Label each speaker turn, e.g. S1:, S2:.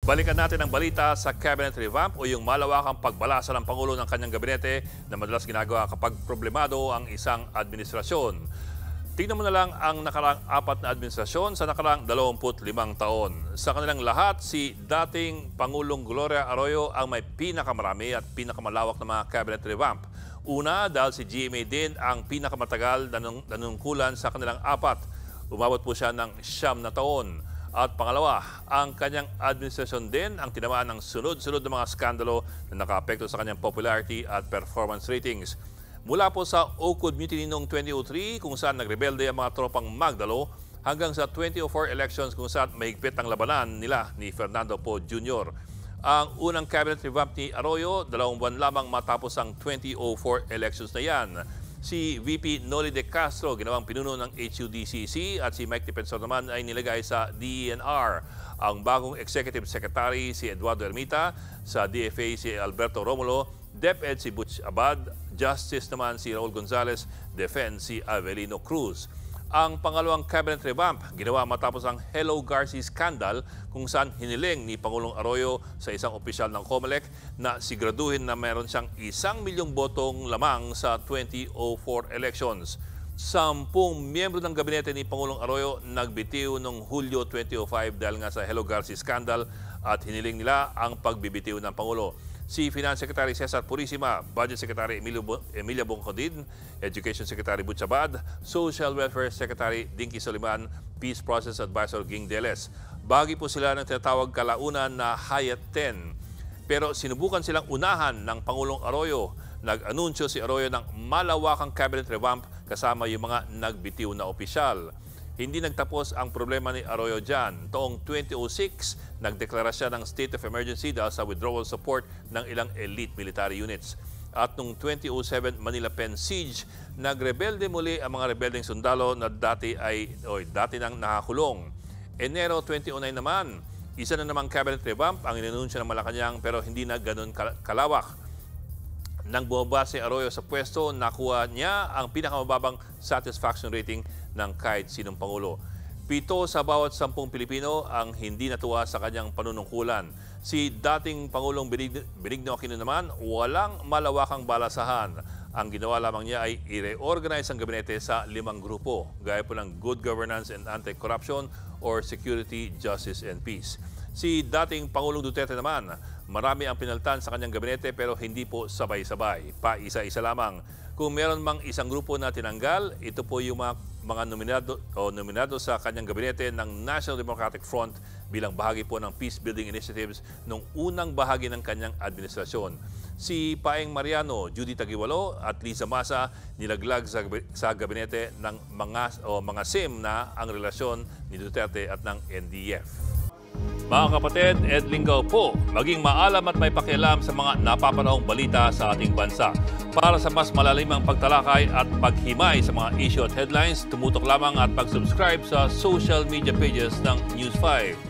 S1: Balikan natin ang balita sa cabinet revamp o yung malawakang pagbalasa ng Pangulo ng kanyang gabinete na madalas ginagawa kapag problemado ang isang administrasyon. Tingnan mo na lang ang nakaraang 4 na administrasyon sa nakaraang 25 taon. Sa kanilang lahat, si dating Pangulong Gloria Arroyo ang may pinakamarami at pinakamalawak na mga cabinet revamp. Una, dahil si GMA din ang pinakamatagal na nanungkulan sa kanilang 4. Umabot po siya ng 9 na taon. At pangalawa, ang kanyang administrasyon din ang tinamaan ng sunod-sunod na mga skandalo na nakaapekto sa kanyang popularity at performance ratings. Mula po sa Oakwood Mutiny noong 2003 kung saan nagrebelde ang mga tropang Magdalo hanggang sa 2004 elections kung saan mahigpit ang labanan nila ni Fernando Poe Jr. Ang unang cabinet revamp ni Arroyo, 2 buwan lamang matapos ang 2004 elections na yan. Si VP Noli De Castro, ginawang pinuno ng HUDCC at si Mike Defensor naman ay nilagay sa DENR. Ang bagong Executive Secretary si Eduardo Ermita, sa DFA si Alberto Romulo, DepEd si Butch Abad, Justice naman si Raul Gonzalez, Defense si Avelino Cruz. Ang pangalawang cabinet revamp ginawa matapos ang Hello Garci scandal kung saan hiniling ni Pangulong Arroyo sa isang opisyal ng COMELEC na siguraduhin na meron siyang 1 milyong botong lamang sa 2004 elections. 10 miyembro ng gabinete ni Pangulong Arroyo nagbitiw noong Hulyo 2005 dahil nga sa Hello Garci scandal at hiniling nila ang pagbibitiw ng Pangulo. Si Finance Secretary Cesar Purisima, Budget Secretary Emilia Bongcodin, Education Secretary Butch Abad, Social Welfare Secretary Dinky Soliman, Peace Process Advisor Ging Deles. Bahagi po sila ng tinatawag kalaunan na Hayat 10. Pero sinubukan silang unahan ng Pangulong Arroyo. Nag-anunsyo si Arroyo ng malawakang cabinet revamp kasama yung mga nagbitiw na opisyal. Hindi nagtapos ang problema ni Arroyo dyan. Taong 2006, nagdeklara siya ng state of emergency dahil sa withdrawal support ng ilang elite military units. At noong 2007 Manila Pen Siege, nagrebelde muli ang mga rebeldeng sundalo na dati nang nakakulong. Enero 2009 naman, isa na namang cabinet revamp ang inanunsyo ng Malacanang pero hindi na ganun kalawak. Nang bumaba si Arroyo sa pwesto, nakuha niya ang pinakamababang satisfaction rating ng kahit sinong Pangulo. 7 sa bawat 10 Pilipino ang hindi natuwa sa kanyang panunungkulan. Si dating Pangulong Benigno Aquino naman, walang malawakang balasahan. Ang ginawa lamang niya ay i-reorganize ang gabinete sa 5 grupo, gaya po ng Good Governance and Anti-Corruption or Security, Justice and Peace. Si dating Pangulong Duterte naman, marami ang pinaltan sa kanyang gabinete pero hindi po sabay-sabay, pa-isa-isa lamang. Kung meron mang isang grupo na tinanggal, ito po yung mga nominado sa kanyang gabinete ng National Democratic Front bilang bahagi po ng peace-building initiatives nung unang bahagi ng kanyang administrasyon. Si Paeng Mariano, Judy Taguiwalo at Liza Masa nilaglag sa gabinete ng mga SIM na ang relasyon ni Duterte at ng NDF. Mga kapatid, Ed Lingaw po, maging maalam at may pakialam sa mga napapanahong balita sa ating bansa. Para sa mas malalimang pagtalakay at paghimay sa mga issue at headlines, tumutok lamang at pag-subscribe sa social media pages ng News 5.